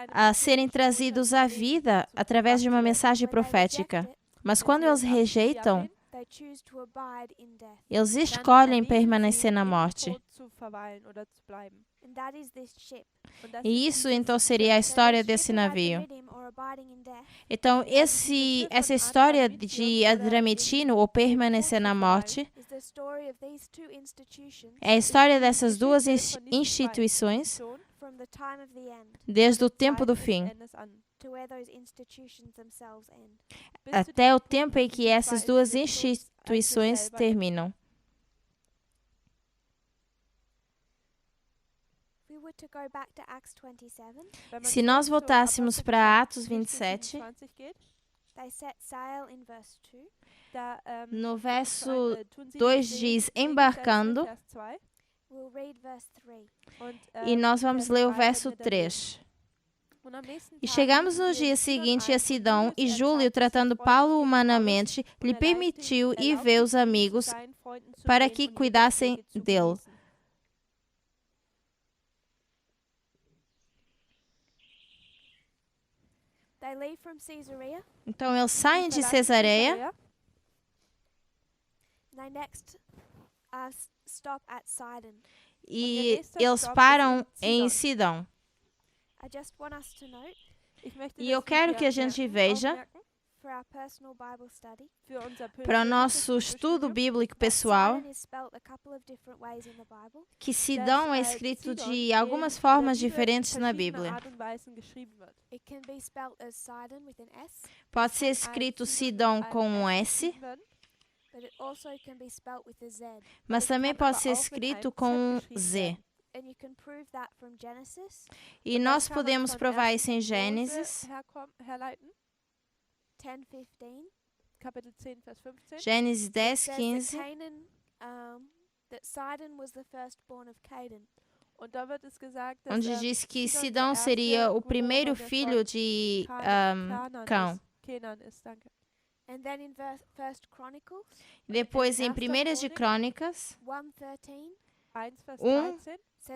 a serem trazidos à vida através de uma mensagem When they profética. reject it, Mas quando eles rejeitam, they choose to abide in death. eles escolhem permanecer na morte. And that is this ship. E isso então seria a história desse navio. Então, essa história de Adramitino, ou permanecer na morte, é a história dessas duas instituições desde o tempo do fim, até o tempo em que essas duas instituições terminam. Se nós voltássemos para Atos 27, no verso 2 diz embarcando, e nós vamos ler o verso 3. E chegamos no dia seguinte a Sidom, e Júlio, tratando Paulo humanamente, lhe permitiu ir ver os amigos para que cuidassem dele. Então eles saem de Cesareia e eles param em Sidom. E eu quero que a gente veja, para o nosso estudo bíblico pessoal, que Sidom é escrito de algumas formas diferentes na Bíblia. Pode ser escrito Sidom com um S, mas também pode ser escrito com um Z. E nós podemos provar isso em Gênesis, Gênesis 10, 15. Onde diz que Sidom seria o primeiro filho de Cão. Depois, em 1 de Crônicas 1,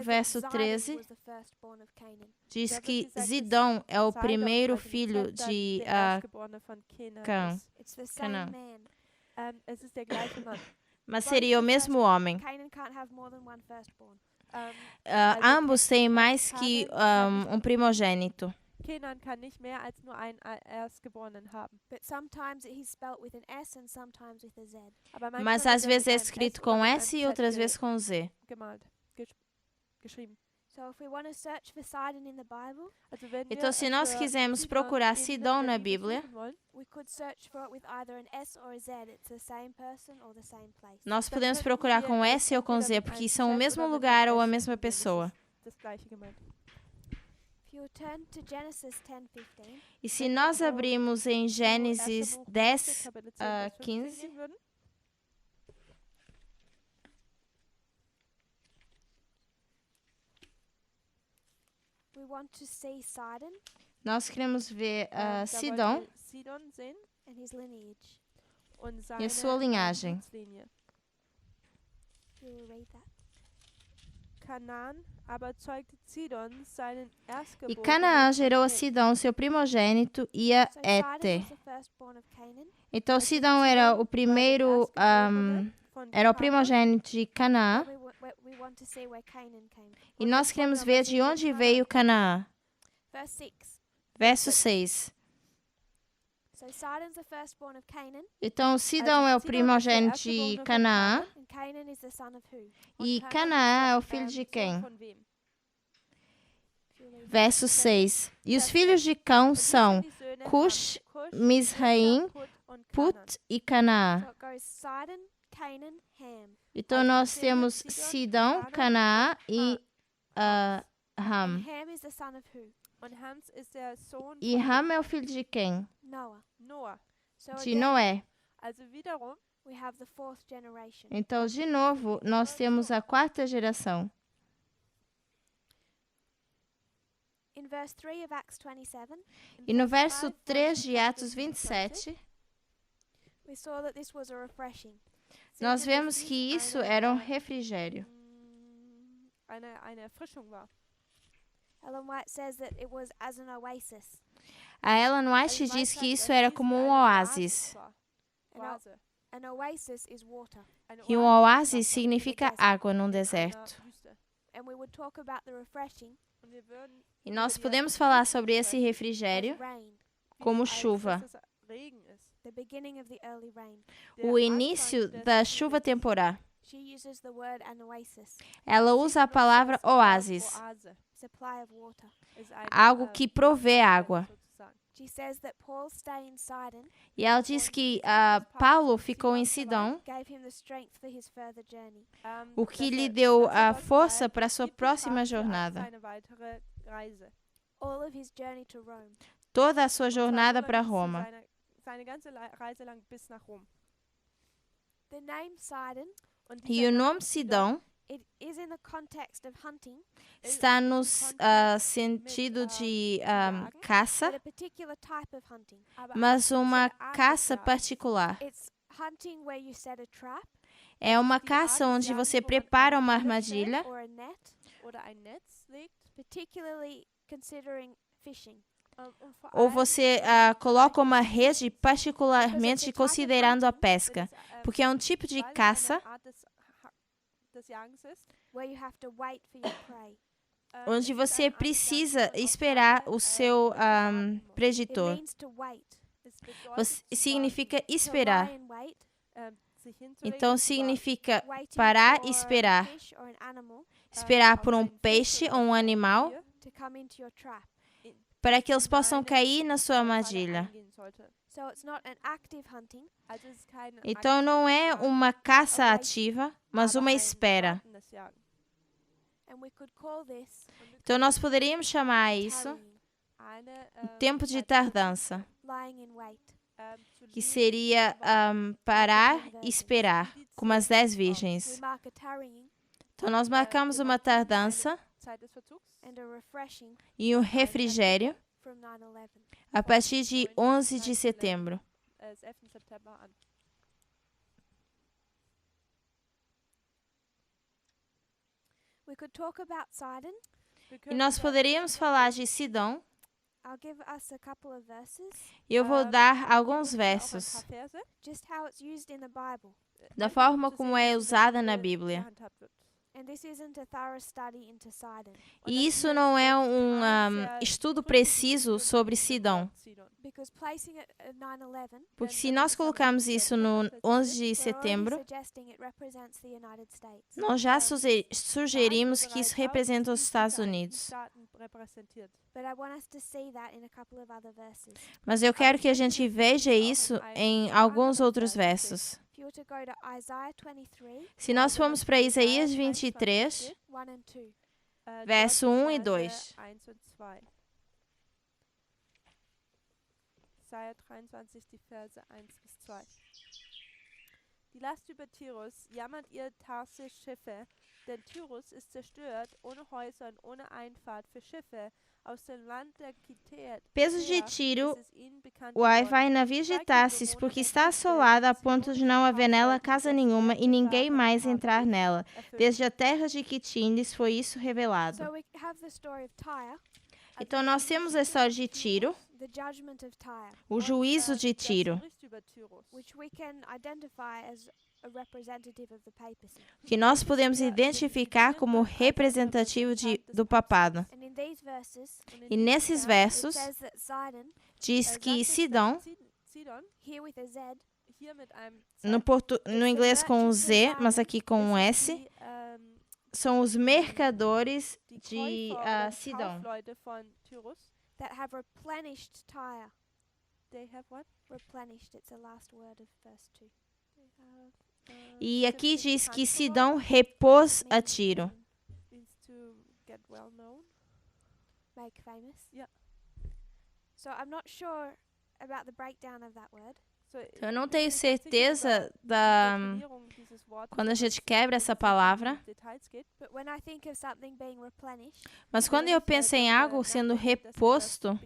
verso 13, diz que Sidom é o primeiro filho de Canaã. Mas seria o mesmo homem. Ambos têm mais que um primogênito. Kenan kann nicht mehr als nur einen Erstgeborenen haben. Mas às vezes é escrito com S e outras vezes com Z. Geschrieben. Então, se nós quisermos procurar Sidom na Bíblia, nós podemos procurar com S ou com Z, porque são o mesmo lugar ou a mesma pessoa. E se nós abrimos em Gênesis 10, 15, We want to see Sidon Nós queremos ver Da wollen Sidom wir Sidon sehen and his lineage. und e seine a sua linhagem. Blutslinie. You will read that. Kanaan aber zeugte Sidon seinen E Erstgeborenen Canaã gerou a und Het. Sidom, seu primogênito, e a So Sidon Ete. was the firstborn of Canaan. Então, Also Sidom era Sidon o war der primeiro, Erstgeborene von era o Kanaan. primogênito de Canaã. Then we want to see where Canaan came from. E nós queremos ver de onde veio Canaã. Verse 6. Verso 6. So Sidon's the firstborn of Canaan, Então, Sidom é o primogênito de Canaã. and Canaan is the son of who? E Und Canaã é o ist filho de Sohn quem? von wem? If you read Verso 6. E os filhos de Cão Und dies são sind die Söhne Cush, Ham, Cush, Mizraim, Put und Canaan. Put e Canaã. So it goes Sidon, Canaan, Ham. Então, nós temos Sidom, Canaã e Ham. And Ham is the son of who? Und Hams ist der Sohn E von Ham é o filho de quem? Noah. Noah. So De again, Noé. Also wiederum, we have the fourth generation. Então, de novo, nós temos a quarta geração. In verse 3 of Acts 27, E no verso 3 de Atos 27, we saw that this was a refreshing. nós sehen wir, vemos dass que dies isso eine, era um refrigério. eine Erfrischung war. Ellen White says that it was as an oasis. A Ellen White Also diz Weisheit, que dass isso era dies como eine oásis. war. An, Oase. an oasis is water. Eine E Oase oásis ist Wasser significa água num in einer deserto. Wüste. And we would talk about the refreshing Und wir würden E nós podemos falar sobre esse refrigério as rain, como als chuva. dass es Regen ist. the beginning of the early rain. Der O início Anfang des da Regens. chuva temporal. She uses the word an oasis, Ela usa a palavra oásis, Oase. supply of water. Ist eine, algo que provê água. sozusagen. She says that Paul's stay in Sidon E ela diz que Paulo ficou em Sidom, gave him the strength for his further journey. o que Dass lhe er- deu dass er a dort força bleibt, para a sua gibt die próxima Kraft für jornada. seine weitere Reise. All of his journey to Rome. Toda a sua Und zwar jornada so para lange, Roma. Seine ganze Reise lang bis nach Rom. The name Sidon, Und E dieser o Name nome Sidom it is in the context of hunting, está no sentido de caça, but a particular type of hunting. aber mas uma eine Art caça des Jagds. particular. It's hunting where you set a trap É uma caça onde você prepara uma armadilha or a net, oder ein Netz legt. particularly considering fishing. Und vor ou allem, você coloca uma rede particularmente considerando a pesca, porque é um tipo de weil es caça eine Art des Jagens ist, Where you have to wait for your prey. onde es ist você eine Art des precisa Jagens, wo man auf esperar seine, o seu warten muss. It preditor. means to wait. Es bedeutet Você, zu significa To esperar. lie and wait, sich hinzulegen Então und zu warten. significa waiting parar for e esperar. a fish or an animal Esperar auf por um einen Fisch peixe oder ou um auf ein animal Tier to come into your trap. para que eles possam eine cair na sua Falle armadilha. eingehen sollte. So it's not an active hunting, Also es ist kein Então não é aktives Jagen, uma caça ativa, mas aber uma ein espera. wartendes Jagen. and we could call this Und wir Então nós poderíamos chamar isso tarrying, eine, tempo de Zeit tardança, lying in wait. zu que liegen seria parar e esperar, como as 10 We virgens. mark a tarrying Então nós marcamos uma tardança Zeit des Verzugs and a refreshing e um refrigério from 9/11. a partir de 11 de setembro. 11. September an. We could talk about Sidon. Wir E können nós über poderíamos falar de Sidom, I'll give us a couple of verses, e eu vou dar alguns auch ein versos paar Verse, just how it's used in the Bible. da einfach forma zu como sehen, é wie das usada na Bibel Bíblia. gehandhabt wird. And this isn't a thorough study into Sidon, E isso não é estudo preciso sobre Sidom, because placing it at 9/11, porque se nós colocarmos isso no 11 de we're already setembro, suggesting it represents the United States. nós já sugerimos que isso representa os Estados Unidos. Repräsentiert. But I want us to see that in a couple of other verses. Mas eu quero que a gente veja isso em alguns outros versos. If you were to go to Isaiah 23, Se nós formos para Isaías 23, 1 and 2. verso 1 e 2. 1 und 2. Jesaja 23, die Verse 1 bis 2. Die Last über Tyrus jammert ihr Tarsis Schiffe, denn Tyrus ist zerstört, ohne Häuser und ohne Einfahrt für Schiffe. Aus dem Land der Peso de Tiro, Uai vai navios de Tarsis, porque está assolada a ponto de não haver nela casa nenhuma e ninguém mais entrar nela. Desde a terra de Quitindes foi isso revelado. So we have the story of Tyre, Então nós temos a história de Tiro, the judgment of Tyre, o juízo de Tiro, which we can identify as a representative of the papacy. que nós podemos identificar como representativo do papado. And in these verses, E nesses it versos says that Sidon, diz que Sidom, Sidon, here with a Z, hier mit einem no inglês com um Z, mas aqui com um S, die, são os mercadores die de Käufer oder Sidom. Kaufleute von Tyrus. that have replenished Tyre. They have what? Replenished, it's the last word of verse 2. They have, E aqui diz que Sidom repôs a Tiro. Means to get well known. make famous. Yeah. So I'm not sure about the breakdown of that word. So, Eu não tenho certeza da quando a gente quebra essa palavra, But when I think of something being replenished, mas quando eu penso em algo sendo reposto,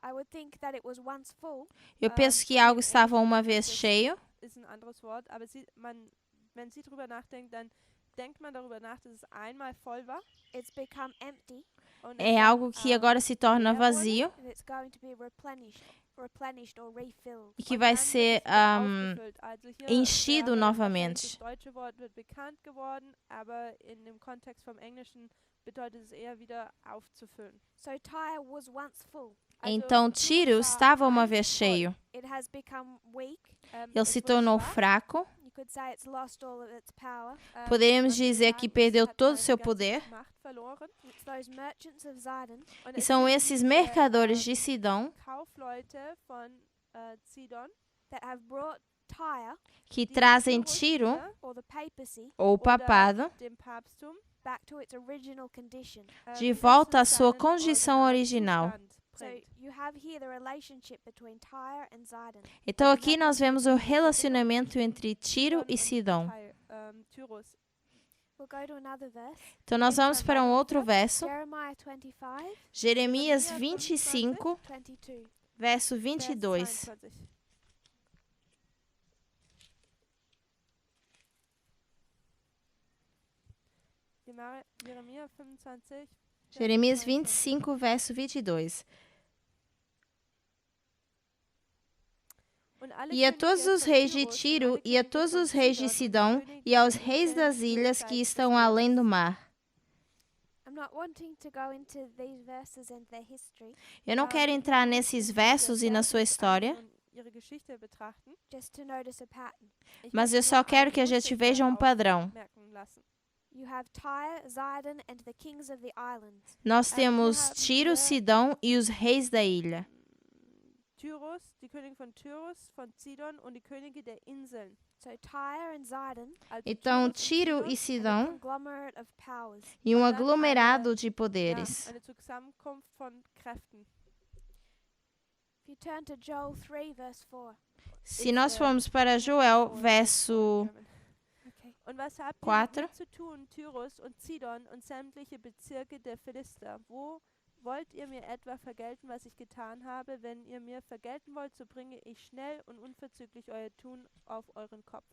I would think that it was once full, eu penso que algo estava uma vez cheio, ist ein anderes Wort, aber wenn Sie drüber nachdenkt, dann denkt man darüber nach, dass es einmal voll war it's become empty, und é algo que agora se torna vazio and it's going to be replenished or refilled. e que vai ser Also hier enchido wäre novamente. Das deutsche Wort wird bekannt geworden, aber in dem Kontext vom Englischen bedeutet es eher wieder aufzufüllen. So Tyre was once full. Also, Então Tiro estava uma vez cheio. It has become weak. Ele se tornou fraco. You could say it's lost all of its power. Poderíamos dizer que perdeu todo o seu poder. Macht verloren. It's those merchants of Zidon Und E es são sind esses diese, mercadores de Sidom Kaufleute von Sidon, that have brought Tyre que die trazem Tyrus Tiro wieder or the papacy ou o papado dem Papsttum back to its original condition. de volta à sua condição original. So you have here the relationship between Tyre and Zidon. Então aqui nós vemos o relacionamento entre Tiro e Sidom. Tyrus. We'll go to another verse. Então nós vamos para um outro verso, Jeremiah 25, Jeremias 25, 22. verso 22. 22. Jeremia 25. Jeremias 25, verso 22. E a todos os reis de Tiro, e a todos os reis de Sidom, e aos reis das ilhas que estão além do mar. I'm not wanting to go into these verses and their history, Eu não quero entrar nesses versos e na sua história, just to notice a pattern. mas eu só quero que a gente veja um padrão. You have Tyre, Zidon, and the kings of the islands. Nós temos Tiro, Sidom e os reis da ilha. Tyrus, die Königin von Tyrus, von Sidon und die Könige der Inseln. So Tyre and Zidon, Also Então, Tyrus und Tiro Sidon e a Sidom conglomerate of powers. e um aglomerado de ja, poderes. eine Zusammenkunft von Kräften. If you turn to Joel 3, verse 4. Se nós formos para Joel, verso Okay. Und was habt ihr 4. damit zu tun, Tyrus und Sidon und sämtliche Bezirke der Philister? Wo wollt ihr mir etwa vergelten, was ich getan habe? Wenn ihr mir vergelten wollt, so bringe ich schnell und unverzüglich euer Tun auf euren Kopf.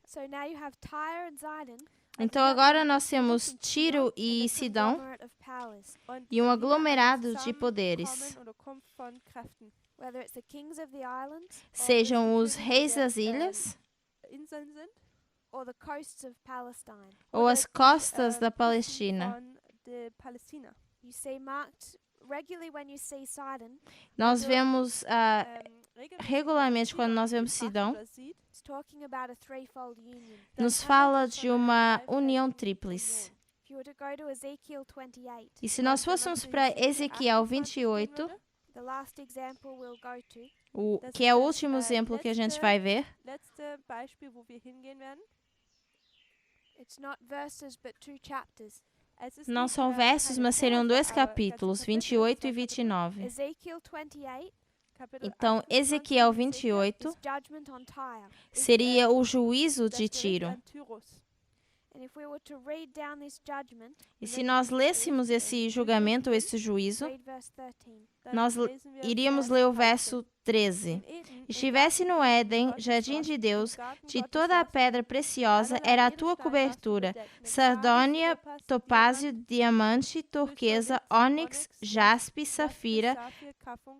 So now you have Tyre and Zidon, Então agora nós temos Tiro and e a Sidom conglomerate of powers. Und e um wieder aglomerado ein de poderes, Zusammenkommen oder Kampf von Kräften. Whether it's the kings of the islands sejam os reis das ilhas Inseln sind or the coasts of Palestine. ou as costas da Palestina. von der Palästina. You see marked regularly when you see Sidon, Nós vemos Regelmäßig, regularmente quando nós vemos betrachtet Sidom, oder sieht, it's talking about a threefold union. nos fala de uma união tríplice. If you were to go to Ezekiel 28, E se nós fôssemos para Ezequiel 28, the last example we'll go to, que é o último exemplo que a gente vai ver, letzte Beispiel, wo wir hingehen werden. it's not verses but 2 chapters. Es ist não nicht, são versos, keine mas seriam Verse, dois aber ganze capítulos, Kapitel, 28 e zwei Kapitel. 29. Ezekiel 28, Então, Ezequiel 28 is judgment on Tyre. seria o juízo de das Gericht Tiro. an Tyrus. And if we were to read down this judgment, E se nós lêssemos esse julgamento, ou esse juízo, read verse 13. Dann nós lesen wir iríamos Vers ler o 13. verso 13. In Eden, Estivesse no Éden, jardim de Deus, de toda a pedra preciosa era a tua cobertura, sardônia, topázio, diamante, turquesa, ônix, jaspe, safira,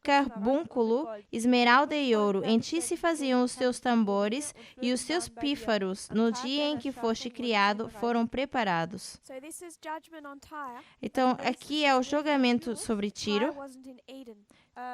carbúnculo, esmeralda e ouro. Em ti se faziam os teus tambores e os teus pífaros, no dia em que foste criado, foram preparados. So this is judgment on Tyre. Então, aqui é o julgamento sobre Tyre Tiro. wasn't in Eden.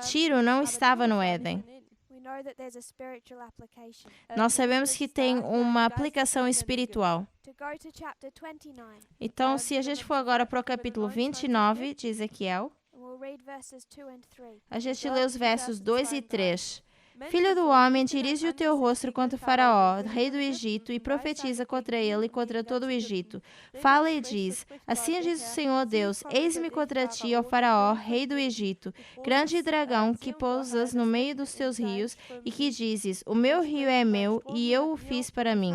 Tiro não estava no Éden. We know that there's a spiritual application. Nós sabemos que tem uma aplicação espiritual. To go to chapter 29, Então, se a gente for agora para o capítulo 29 de Ezequiel, and we'll read verses 2 and 3. a gente lê os versos 2 e 3. Filho do homem, dirige o teu rosto contra Faraó, rei do Egito, e profetiza contra ele e contra todo o Egito. Fala e diz: Assim diz o Senhor Deus: Eis-me contra ti, ó Faraó, rei do Egito, grande dragão que pousas no meio dos teus rios, e que dizes: O meu rio é meu, e eu o fiz para mim.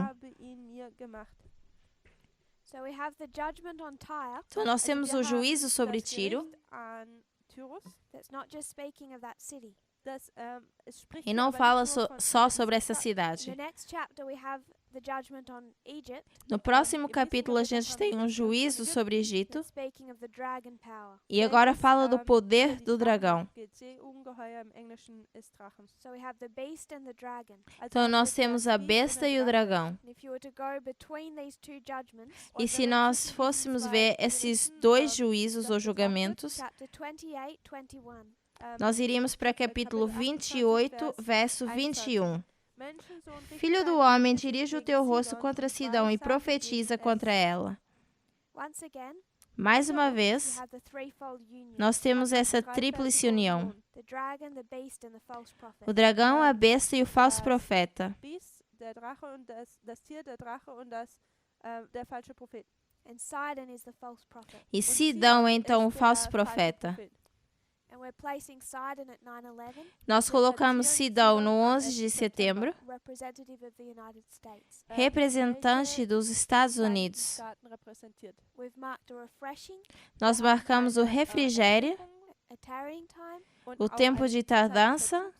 So we have the judgment on Tyre. Então, nós temos o juízo sobre Tiro, That's not just speaking of that city. e não fala só sobre essa cidade. In the next chapter we have the judgment on Egypt. No próximo capítulo, a gente tem um juízo sobre Egito, That's speaking of the dragon power. e agora fala do poder do dragão. So we have the beast and the dragon. Então, nós temos a besta e o dragão. And if you were to go between these two judgments, E se nós fôssemos ver esses dois juízos ou julgamentos, chapter 28, 21. nós iríamos para capítulo 28, verso 21. Filho do homem, dirige o teu rosto contra Sidom e profetiza contra ela. Once again, Mais uma you vez, have the threefold union. nós temos essa tríplice união. The dragon, the beast and the false prophet. O dragão, a besta e o falso profeta. Der Drache und das Tier, der Drache und der falsche Prophet. And Sidon is the false prophet. E Sidom, então, o falso profeta. And we're placing Sidon at 9/11, Nós colocamos Sidom no 11 de setembro, representative of the United States. representante dos Estados Unidos. We've marked a refreshing, Nós marcamos o refrigério, a tarrying time, o tempo de tardança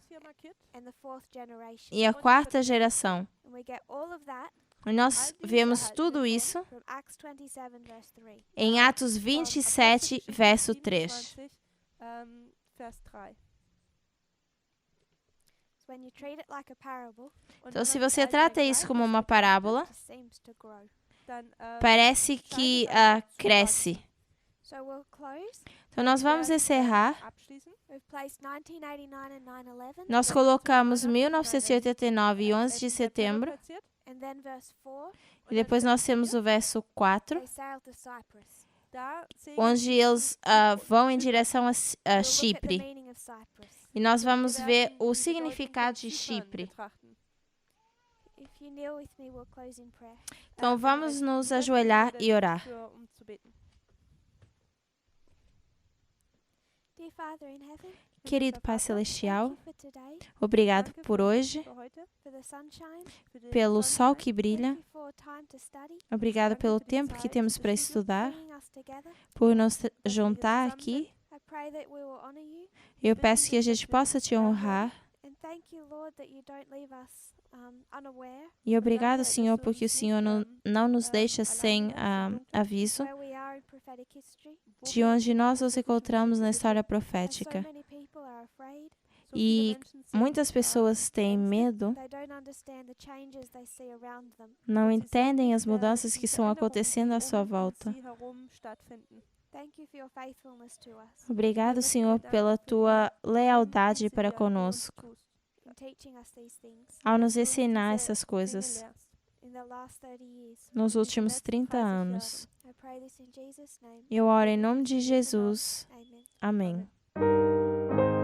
and the fourth generation. e a quarta geração. And we get all of that E nós vemos tudo isso from Acts 27 verse 3. em Atos 27, verso 3. Vers 3. So when you treat it like a parable, Então, se você trata isso como uma parábola, it seems to grow. parece que cresce. So we'll close. Então, nós vamos encerrar. We've placed 1989 and 9/11, Nós colocamos 1989 e 11 de setembro. and then verse 4, E depois nós temos o verso 4, they sailed to Cyprus. onde eles vão em direção a We'll look at the Chipre. meaning of Cyprus. E nós vamos ver o significado de Chipre. If you kneel with me, we'll close in prayer. Então, vamos nos ajoelhar e orar. Dear Father in heaven, Querido Pai thank Celestial, you for today, obrigado por hoje, for the sunshine. pelo sol que brilha. Thank you for time to study, Obrigado pelo tempo que temos para estudar, bringing us together. por nos juntar aqui. I pray that we will honor you, Eu peço que a gente possa te honrar. and thank you, Lord, that you don't leave us unaware E obrigado, Senhor, porque o Senhor não nos deixa sem aviso where we are in prophetic history. de onde nós nos encontramos na história And so profética. many people are afraid. E muitas pessoas têm medo, They don't understand the changes they see around them. não entendem as mudanças que estão acontecendo à sua volta. Thank you for your faithfulness to us, Obrigado, Senhor, pela tua lealdade para conosco, in teaching us these things ao nos ensinar essas coisas in the last 30 years. nos últimos 30 anos. I pray this in Jesus' name. Eu oro em nome de Jesus. Amen. Amém.